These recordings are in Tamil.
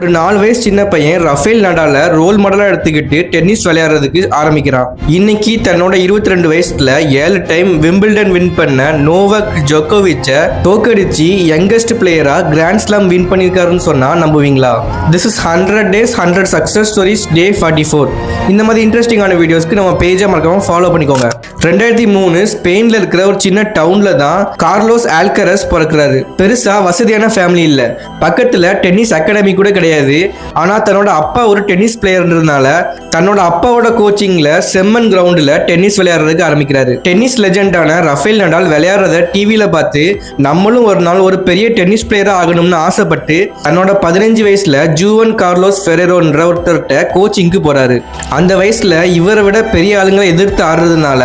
ஒரு 4 வயசு சின்ன பையன் ரஃபேல் நடால ரோல் மாடலா எடுத்துக்கிட்டு டென்னிஸ் விளையாடுறதுக்கு ஆரம்பிக்கிறான். இன்னைக்கு தன்னோட 22 வயசுல 7 டைம் விம்பிள்டன் வின் பண்ண நோவாக் ஜோகோவிச்ச தோக்கடிச்சு யங்கஸ்ட் பிளேயரா கிராண்ட் ஸ்லாம் வின் பண்ணிருக்காருன்னு சொன்னா நம்புவீங்களா? This is 100 days 100 success stories day 44. இந்த மாதிரி இன்ட்ரெஸ்டிங்கான வீடியோஸ்க்கு நம்ம பேஜை மறக்காம ஃபாலோ பண்ணிக்கோங்க. 2003 ஸ்பெயின்ல இருக்கிற ஒரு சின்ன டவுன்ல தான் கார்லோஸ் ஆல்கரஸ் பிறக்கிறாரு. பெருசா வசதியான ஃபேமிலி இல்ல, பக்கத்துல டென்னிஸ் அகாடமி கூட கிடையாது. ஆனா தன்னோட அப்பா ஒரு டென்னிஸ் பிளேயர்ன்றதுனால தன்னோட அப்பாவோட கோச்சிங்ல செம்மன் கிரவுண்ட்ல டென்னிஸ் விளையாடுறதுக்கு ஆரம்பிக்கிறாரு. டென்னிஸ் லெஜெண்டான ரஃபேல் நடால் விளையாடுறத டிவில பார்த்து நம்மளும் ஒரு நாள் ஒரு பெரிய டென்னிஸ் பிளேயரா ஆகணும்னு ஆசைப்பட்டு தன்னோட 15 வயசுல ஜூவன் கார்லோஸ் ஃபெரேரோன்ற ஒருத்தர்கிட்ட கோச்சிங்க்கு போறாரு. அந்த வயசுல இவரை விட பெரிய ஆளுங்களை எதிர்த்து ஆடுறதுனால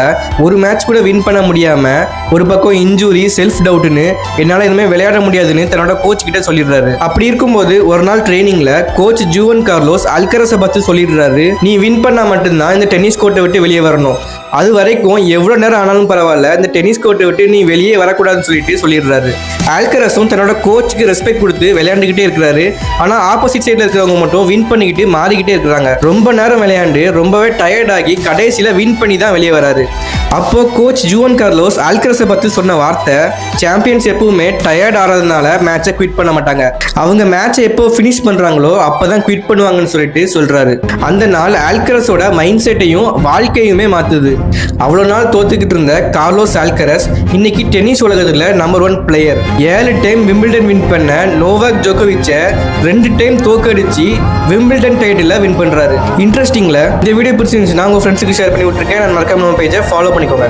ஒரு மேட்ச் கூட வின் பண்ண முடியாம ஒரு பக்கம் இன்ஜூரி, செல்ஃப் டவுட்னு என்னால இனிமே விளையாட முடியாதுன்னு தன்னோட கோச் கிட்ட சொல்லிடுறாரு. அப்படி இருக்கும்போது ஒரு நாள் ட்ரைனிங்ல கோச் ஜூவன் கார்லோஸ் அல்கரஸை பத்தி சொல்லிடுறாரு, நீ வின் பண்ணா மட்டும்தான் இந்த டென்னிஸ் கோர்ட்டை விட்டு வெளியே வரணும், அது வரைக்கும் எவ்வளவு நேரம் ஆனாலும் பரவாயில்ல இந்த டென்னிஸ் கோர்ட்டை விட்டு நீ வெளியே வரக்கூடாதுன்னு சொல்லிடுறாரு. ஆல்கரஸும் தன்னோட கோச்சுக்கு ரெஸ்பெக்ட் கொடுத்து விளையாண்டுக்கிட்டே இருக்கிறாரு. ஆனா ஆப்போசிட் சைட்ல இருக்கிறவங்க மட்டும் வின் பண்ணிக்கிட்டு மாறிக்கிட்டே இருக்கிறாங்க. ரொம்ப நேரம் விளையாண்டு ரொம்பவே டயர்ட் ஆகி கடைசியில வின் பண்ணி தான் வெளியே வராரு. அப்போ கோச் ஜூவன் கார்லோஸ் ஆல்கரஸை பத்தி சொன்ன வார்த்தை, சாம்பியன்ஸ் எப்பவுமே டயர்ட் ஆறதுனால மேட்சை குவிட் பண்ண மாட்டாங்க, அவங்க மேட்சை எப்போ ஃபினிஷ் பண்றாங்களோ அப்பதான் குவிட் பண்ணுவாங்கன்னு சொல்றாரு. அந்த நாள் ஆல்கரஸோட மைண்ட் செட்டையும் வாழ்க்கையுமே மாத்துது. அவ்வளோ நாள் தோத்துக்கிட்டு இருந்த கார்லோஸ் ஆல்கரஸ் இன்னைக்கு டென்னிஸ் உலகத்துல number 1 player. 7 time Wimbledon win பண்ண நோவாக் ஜோகோவிச்ச 2 டைம் தோக்கடிச்சு விம்பிள்டன் டைட்டில வின் பண்றாரு. இன்ட்ரெஸ்டிங்ல இந்த வீடியோ பிடிச்சிருந்துச்சுன்னா உங்க ஃப்ரெண்ட்ஸுக்கு ஷேர் பண்ணி விட்டுருக்கேன். நான் மறக்காம நம்ம பேஜை ஃபாலோ பண்ணிக்கோங்க.